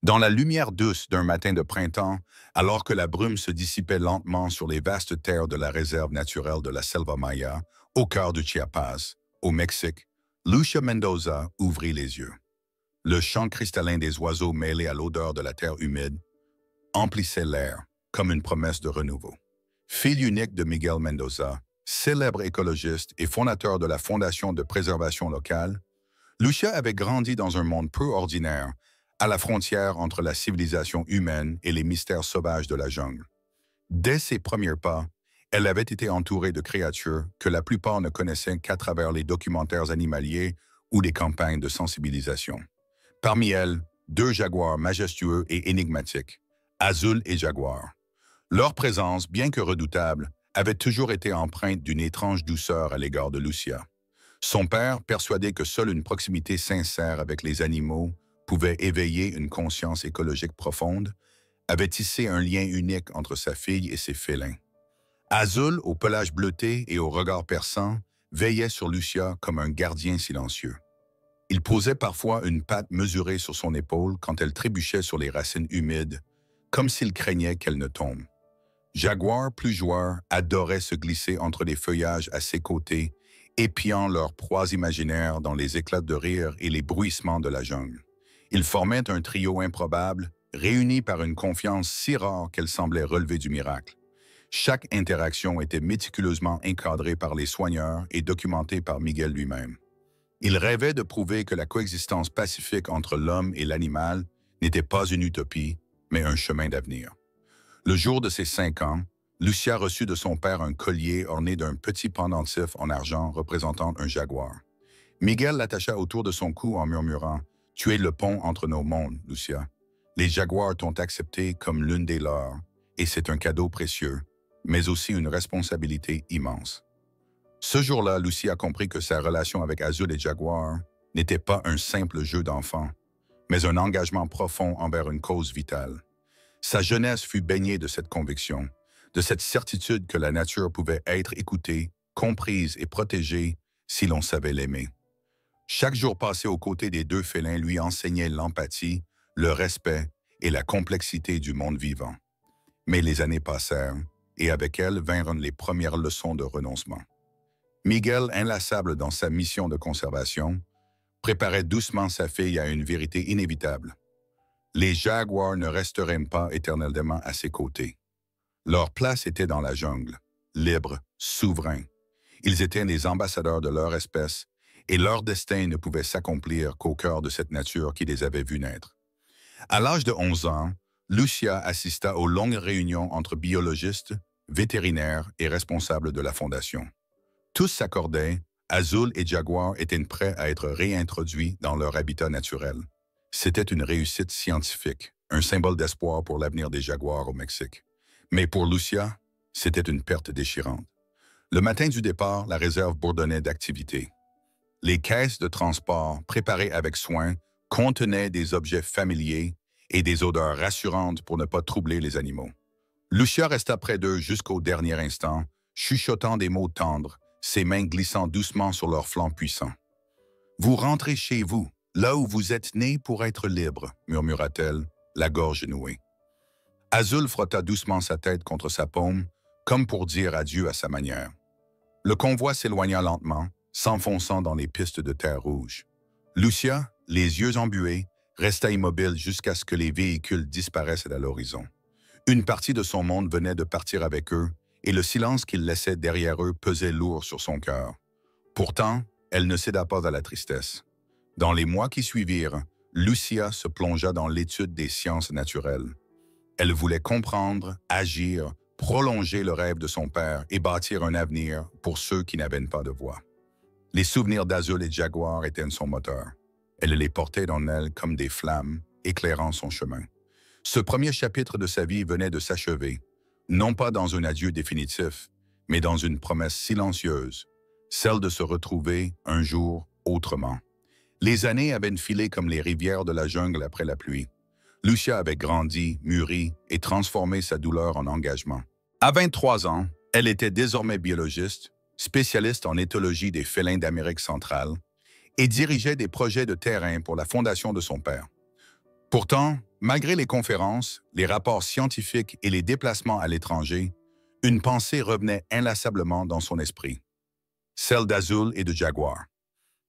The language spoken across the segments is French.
Dans la lumière douce d'un matin de printemps, alors que la brume se dissipait lentement sur les vastes terres de la réserve naturelle de la Selva Maya, au cœur du Chiapas, au Mexique, Lucia Mendoza ouvrit les yeux. Le chant cristallin des oiseaux mêlé à l'odeur de la terre humide emplissait l'air comme une promesse de renouveau. Fille unique de Miguel Mendoza, célèbre écologiste et fondateur de la Fondation de préservation locale, Lucia avait grandi dans un monde peu ordinaire, à la frontière entre la civilisation humaine et les mystères sauvages de la jungle. Dès ses premiers pas, elle avait été entourée de créatures que la plupart ne connaissaient qu'à travers les documentaires animaliers ou les campagnes de sensibilisation. Parmi elles, deux jaguars majestueux et énigmatiques, Azul et Jaguar. Leur présence, bien que redoutable, avait toujours été empreinte d'une étrange douceur à l'égard de Lucia. Son père, persuadé que seule une proximité sincère avec les animaux pouvait éveiller une conscience écologique profonde, avait tissé un lien unique entre sa fille et ses félins. Azul, au pelage bleuté et au regard perçant, veillait sur Lucia comme un gardien silencieux. Il posait parfois une patte mesurée sur son épaule quand elle trébuchait sur les racines humides, comme s'il craignait qu'elle ne tombe. Jaguar, plus joueur, adorait se glisser entre les feuillages à ses côtés, épiant leurs proies imaginaires dans les éclats de rire et les bruissements de la jungle. Ils formaient un trio improbable, réuni par une confiance si rare qu'elle semblait relever du miracle. Chaque interaction était méticuleusement encadrée par les soigneurs et documentée par Miguel lui-même. Il rêvait de prouver que la coexistence pacifique entre l'homme et l'animal n'était pas une utopie, mais un chemin d'avenir. Le jour de ses 5 ans, Lucia reçut de son père un collier orné d'un petit pendentif en argent représentant un jaguar. Miguel l'attacha autour de son cou en murmurant « Tu es le pont entre nos mondes, Lucia. Les jaguars t'ont accepté comme l'une des leurs, et c'est un cadeau précieux, mais aussi une responsabilité immense. » Ce jour-là, Lucia a compris que sa relation avec Azul et Jaguar n'était pas un simple jeu d'enfant, mais un engagement profond envers une cause vitale. Sa jeunesse fut baignée de cette conviction, de cette certitude que la nature pouvait être écoutée, comprise et protégée si l'on savait l'aimer. Chaque jour passé aux côtés des deux félins lui enseignait l'empathie, le respect et la complexité du monde vivant. Mais les années passèrent, et avec elles vinrent les premières leçons de renoncement. Miguel, inlassable dans sa mission de conservation, préparait doucement sa fille à une vérité inévitable. Les jaguars ne resteraient pas éternellement à ses côtés. Leur place était dans la jungle, libres, souverains. Ils étaient les ambassadeurs de leur espèce, et leur destin ne pouvait s'accomplir qu'au cœur de cette nature qui les avait vus naître. À l'âge de 11 ans, Lucia assista aux longues réunions entre biologistes, vétérinaires et responsables de la Fondation. Tous s'accordaient, Azul et Jaguar étaient prêts à être réintroduits dans leur habitat naturel. C'était une réussite scientifique, un symbole d'espoir pour l'avenir des jaguars au Mexique. Mais pour Lucia, c'était une perte déchirante. Le matin du départ, la réserve bourdonnait d'activité. Les caisses de transport, préparées avec soin, contenaient des objets familiers et des odeurs rassurantes pour ne pas troubler les animaux. Lucia resta près d'eux jusqu'au dernier instant, chuchotant des mots tendres, ses mains glissant doucement sur leurs flancs puissants. « Vous rentrez chez vous, là où vous êtes né pour être libre, » murmura-t-elle, la gorge nouée. Azul frotta doucement sa tête contre sa paume, comme pour dire adieu à sa manière. Le convoi s'éloigna lentement, s'enfonçant dans les pistes de terre rouge. Lucia, les yeux embués, resta immobile jusqu'à ce que les véhicules disparaissent à l'horizon. Une partie de son monde venait de partir avec eux, et le silence qu'ils laissaient derrière eux pesait lourd sur son cœur. Pourtant, elle ne céda pas à la tristesse. Dans les mois qui suivirent, Lucia se plongea dans l'étude des sciences naturelles. Elle voulait comprendre, agir, prolonger le rêve de son père et bâtir un avenir pour ceux qui n'avaient pas de voix. Les souvenirs d'Azul et de Jaguar étaient son moteur. Elle les portait en elle comme des flammes, éclairant son chemin. Ce premier chapitre de sa vie venait de s'achever, non pas dans un adieu définitif, mais dans une promesse silencieuse, celle de se retrouver un jour autrement. Les années avaient filé comme les rivières de la jungle après la pluie. Lucia avait grandi, mûri et transformé sa douleur en engagement. À 23 ans, elle était désormais biologiste, spécialiste en éthologie des félins d'Amérique centrale, et dirigeait des projets de terrain pour la fondation de son père. Pourtant, malgré les conférences, les rapports scientifiques et les déplacements à l'étranger, une pensée revenait inlassablement dans son esprit, celle d'Azul et de Jaguar.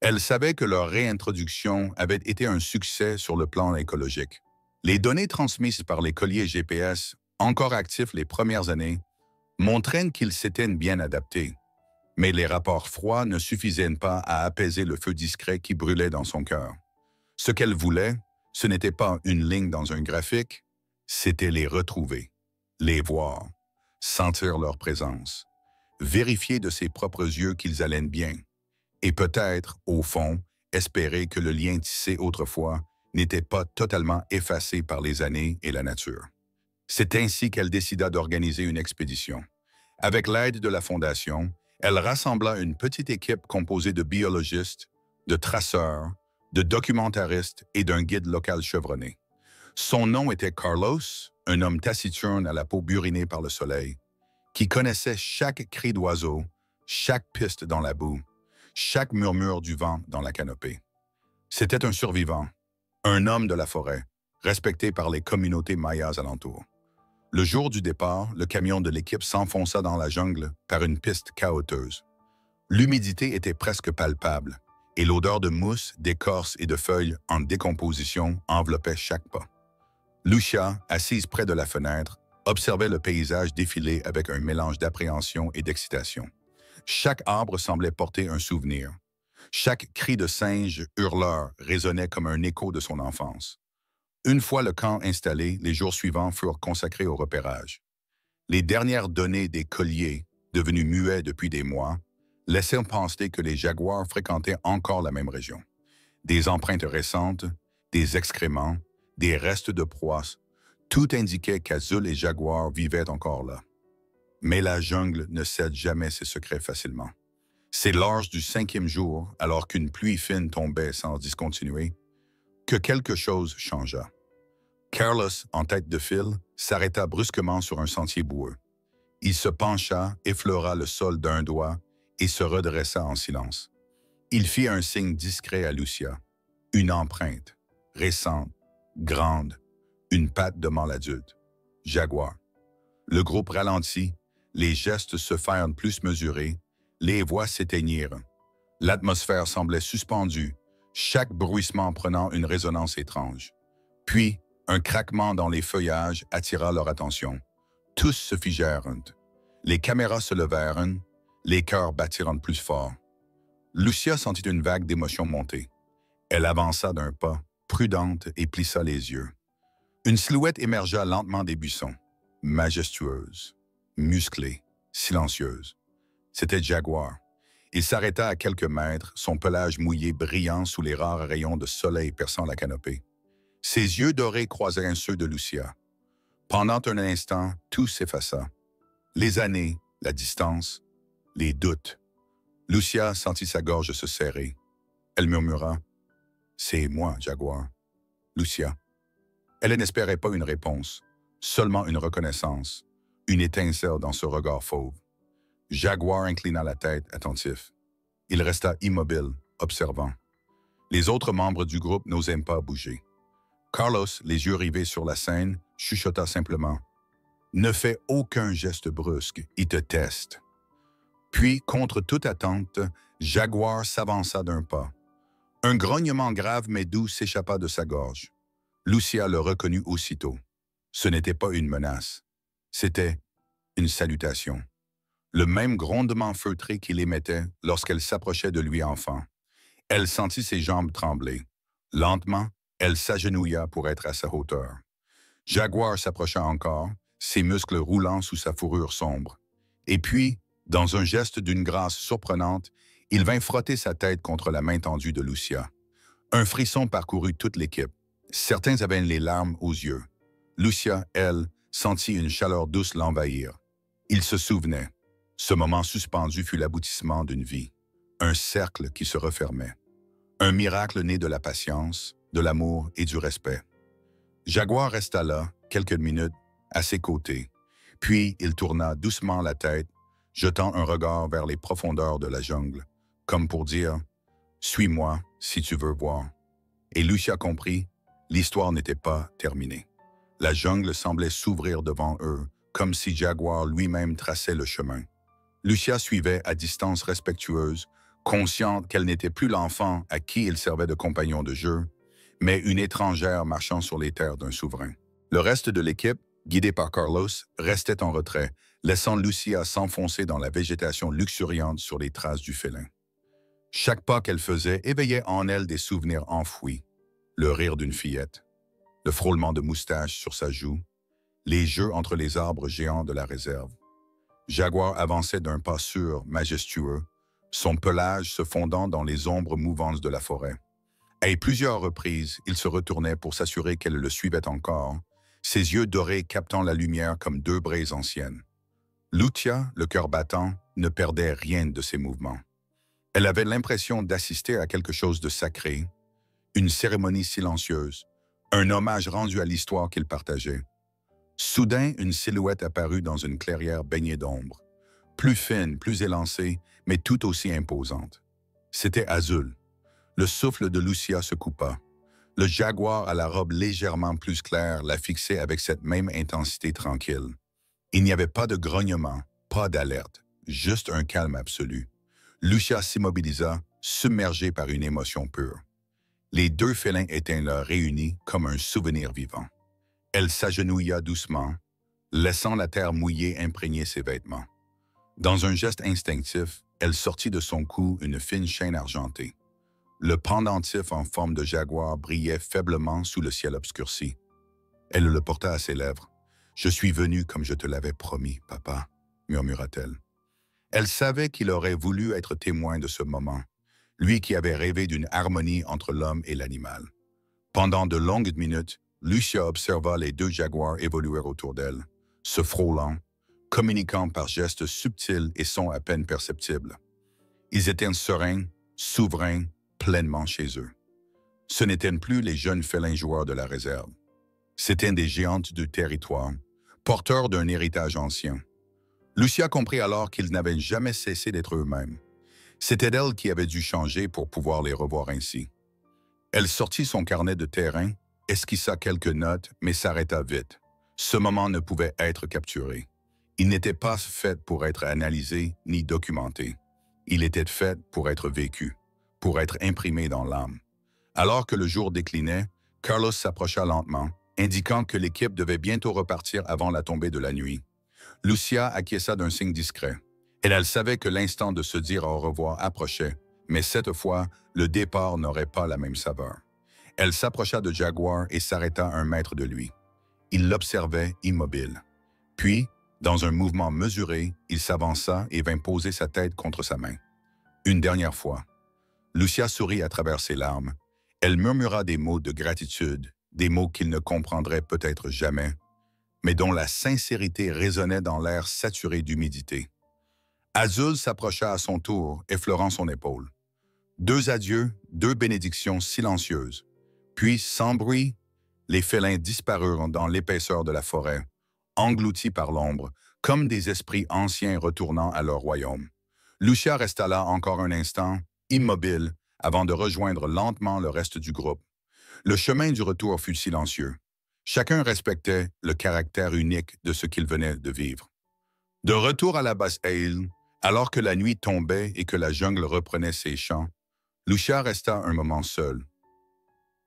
Elle savait que leur réintroduction avait été un succès sur le plan écologique. Les données transmises par les colliers GPS, encore actifs les premières années, montraient qu'ils s'étaient bien adaptés. Mais les rapports froids ne suffisaient pas à apaiser le feu discret qui brûlait dans son cœur. Ce qu'elle voulait, ce n'était pas une ligne dans un graphique, c'était les retrouver, les voir, sentir leur présence, vérifier de ses propres yeux qu'ils allaient bien, et peut-être, au fond, espérer que le lien tissé autrefois n'était pas totalement effacé par les années et la nature. C'est ainsi qu'elle décida d'organiser une expédition. Avec l'aide de la Fondation, elle rassembla une petite équipe composée de biologistes, de traceurs, de documentaristes et d'un guide local chevronné. Son nom était Carlos, un homme taciturne à la peau burinée par le soleil, qui connaissait chaque cri d'oiseau, chaque piste dans la boue, chaque murmure du vent dans la canopée. C'était un survivant, un homme de la forêt, respecté par les communautés mayas alentours. Le jour du départ, le camion de l'équipe s'enfonça dans la jungle par une piste chaoteuse. L'humidité était presque palpable, et l'odeur de mousse, d'écorce et de feuilles en décomposition enveloppait chaque pas. Lucia, assise près de la fenêtre, observait le paysage défiler avec un mélange d'appréhension et d'excitation. Chaque arbre semblait porter un souvenir. Chaque cri de singe hurleur résonnait comme un écho de son enfance. Une fois le camp installé, les jours suivants furent consacrés au repérage. Les dernières données des colliers, devenus muets depuis des mois, laissaient penser que les jaguars fréquentaient encore la même région. Des empreintes récentes, des excréments, des restes de proies, tout indiquait qu'Azul et Jaguar vivaient encore là. Mais la jungle ne cède jamais ses secrets facilement. C'est lors du 5e jour, alors qu'une pluie fine tombait sans discontinuer, que quelque chose changea. Carlos, en tête de file, s'arrêta brusquement sur un sentier boueux. Il se pencha, effleura le sol d'un doigt et se redressa en silence. Il fit un signe discret à Lucia. Une empreinte, récente, grande, une patte de mâle adulte. Jaguar. Le groupe ralentit, les gestes se firent plus mesurés, les voix s'éteignirent. L'atmosphère semblait suspendue, chaque bruissement prenant une résonance étrange. Puis, un craquement dans les feuillages attira leur attention. Tous se figèrent. Les caméras se levèrent, les cœurs battirent plus fort. Lucia sentit une vague d'émotion monter. Elle avança d'un pas, prudente, et plissa les yeux. Une silhouette émergea lentement des buissons, majestueuse, musclée, silencieuse. C'était Jaguar. Il s'arrêta à quelques mètres, son pelage mouillé brillant sous les rares rayons de soleil perçant la canopée. Ses yeux dorés croisèrent ceux de Lucia. Pendant un instant, tout s'effaça. Les années, la distance, les doutes. Lucia sentit sa gorge se serrer. Elle murmura « C'est moi, Jaguar. » Lucia. Elle n'espérait pas une réponse, seulement une reconnaissance, une étincelle dans ce regard fauve. Jaguar inclina la tête, attentif. Il resta immobile, observant. Les autres membres du groupe n'osaient pas bouger. Carlos, les yeux rivés sur la scène, chuchota simplement. « Ne fais aucun geste brusque, il te teste. » Puis, contre toute attente, Jaguar s'avança d'un pas. Un grognement grave mais doux s'échappa de sa gorge. Lucia le reconnut aussitôt. Ce n'était pas une menace. C'était une salutation. Le même grondement feutré qu'il émettait lorsqu'elle s'approchait de lui enfant. Elle sentit ses jambes trembler. Lentement, elle s'agenouilla pour être à sa hauteur. Jaguar s'approcha encore, ses muscles roulant sous sa fourrure sombre. Et puis, dans un geste d'une grâce surprenante, il vint frotter sa tête contre la main tendue de Lucia. Un frisson parcourut toute l'équipe. Certains avaient les larmes aux yeux. Lucia, elle, sentit une chaleur douce l'envahir. Il se souvenait. Ce moment suspendu fut l'aboutissement d'une vie. Un cercle qui se refermait. Un miracle né de la patience, de l'amour et du respect. Jaguar resta là, quelques minutes, à ses côtés. Puis il tourna doucement la tête, jetant un regard vers les profondeurs de la jungle, comme pour dire « Suis-moi si tu veux voir ». Et Lucia comprit, l'histoire n'était pas terminée. La jungle semblait s'ouvrir devant eux, comme si Jaguar lui-même traçait le chemin. Lucia suivait à distance respectueuse, consciente qu'elle n'était plus l'enfant à qui il servait de compagnon de jeu, mais une étrangère marchant sur les terres d'un souverain. Le reste de l'équipe, guidé par Carlos, restait en retrait, laissant Lucia s'enfoncer dans la végétation luxuriante sur les traces du félin. Chaque pas qu'elle faisait éveillait en elle des souvenirs enfouis. Le rire d'une fillette, le frôlement de moustaches sur sa joue, les jeux entre les arbres géants de la réserve. Jaguar avançait d'un pas sûr, majestueux, son pelage se fondant dans les ombres mouvantes de la forêt. À plusieurs reprises, il se retournait pour s'assurer qu'elle le suivait encore, ses yeux dorés captant la lumière comme deux braises anciennes. Lucia, le cœur battant, ne perdait rien de ses mouvements. Elle avait l'impression d'assister à quelque chose de sacré, une cérémonie silencieuse, un hommage rendu à l'histoire qu'il partageait. Soudain, une silhouette apparut dans une clairière baignée d'ombre, plus fine, plus élancée, mais tout aussi imposante. C'était Azul. Le souffle de Lucia se coupa. Le jaguar à la robe légèrement plus claire la fixait avec cette même intensité tranquille. Il n'y avait pas de grognement, pas d'alerte, juste un calme absolu. Lucia s'immobilisa, submergée par une émotion pure. Les deux félins étaient là réunis comme un souvenir vivant. Elle s'agenouilla doucement, laissant la terre mouillée imprégner ses vêtements. Dans un geste instinctif, elle sortit de son cou une fine chaîne argentée. Le pendentif en forme de jaguar brillait faiblement sous le ciel obscurci. Elle le porta à ses lèvres. « Je suis venue comme je te l'avais promis, papa », murmura-t-elle. Elle savait qu'il aurait voulu être témoin de ce moment, lui qui avait rêvé d'une harmonie entre l'homme et l'animal. Pendant de longues minutes, Lucia observa les deux jaguars évoluer autour d'elle, se frôlant, communiquant par gestes subtils et sons à peine perceptibles. Ils étaient sereins, souverains, pleinement chez eux. Ce n'étaient plus les jeunes félins joueurs de la réserve. C'étaient des géantes du territoire, porteurs d'un héritage ancien. Lucia comprit alors qu'ils n'avaient jamais cessé d'être eux-mêmes. C'était elle qui avait dû changer pour pouvoir les revoir ainsi. Elle sortit son carnet de terrain, esquissa quelques notes, mais s'arrêta vite. Ce moment ne pouvait être capturé. Il n'était pas fait pour être analysé ni documenté. Il était fait pour être vécu, pour être imprimé dans l'âme. Alors que le jour déclinait, Carlos s'approcha lentement, indiquant que l'équipe devait bientôt repartir avant la tombée de la nuit. Lucia acquiesça d'un signe discret. Elle savait que l'instant de se dire au revoir approchait, mais cette fois, le départ n'aurait pas la même saveur. Elle s'approcha de Jaguar et s'arrêta 1 mètre de lui. Il l'observait immobile. Puis, dans un mouvement mesuré, il s'avança et vint poser sa tête contre sa main. Une dernière fois. Lucia sourit à travers ses larmes. Elle murmura des mots de gratitude, des mots qu'il ne comprendrait peut-être jamais, mais dont la sincérité résonnait dans l'air saturé d'humidité. Azul s'approcha à son tour, effleurant son épaule. 2 adieux, 2 bénédictions silencieuses. Puis, sans bruit, les félins disparurent dans l'épaisseur de la forêt, engloutis par l'ombre, comme des esprits anciens retournant à leur royaume. Lucia resta là encore un instant, immobile, avant de rejoindre lentement le reste du groupe. Le chemin du retour fut silencieux. Chacun respectait le caractère unique de ce qu'il venait de vivre. De retour à la basse Aile, alors que la nuit tombait et que la jungle reprenait ses chants, Lucia resta un moment seule,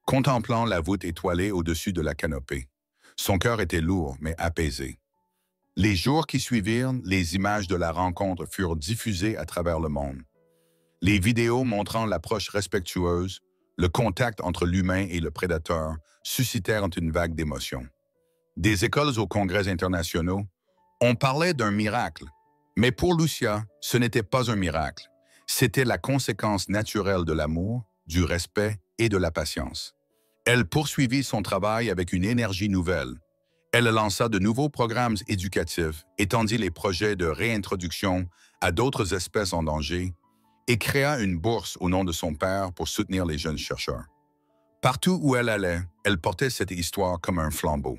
contemplant la voûte étoilée au-dessus de la canopée. Son cœur était lourd, mais apaisé. Les jours qui suivirent, les images de la rencontre furent diffusées à travers le monde. Les vidéos montrant l'approche respectueuse, le contact entre l'humain et le prédateur suscitèrent une vague d'émotions. Des écoles aux congrès internationaux, on parlait d'un miracle. Mais pour Lucia, ce n'était pas un miracle. C'était la conséquence naturelle de l'amour, du respect et de la patience. Elle poursuivit son travail avec une énergie nouvelle. Elle lança de nouveaux programmes éducatifs, étendit les projets de réintroduction à d'autres espèces en danger et créa une bourse au nom de son père pour soutenir les jeunes chercheurs. Partout où elle allait, elle portait cette histoire comme un flambeau.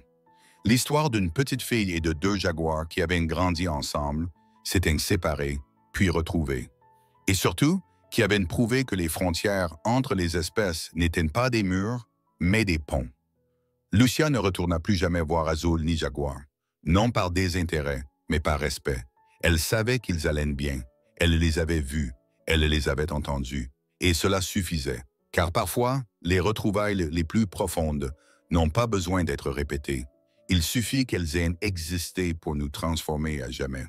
L'histoire d'une petite fille et de 2 jaguars qui avaient grandi ensemble, s'étaient séparés, puis retrouvés. Et surtout, qui avaient prouvé que les frontières entre les espèces n'étaient pas des murs, mais des ponts. Lucia ne retourna plus jamais voir Azul ni Jaguar, non par désintérêt, mais par respect. Elle savait qu'ils allaient bien, elle les avait vus, elle les avait entendus, et cela suffisait, car parfois, les retrouvailles les plus profondes n'ont pas besoin d'être répétées. Il suffit qu'elles aient existé pour nous transformer à jamais.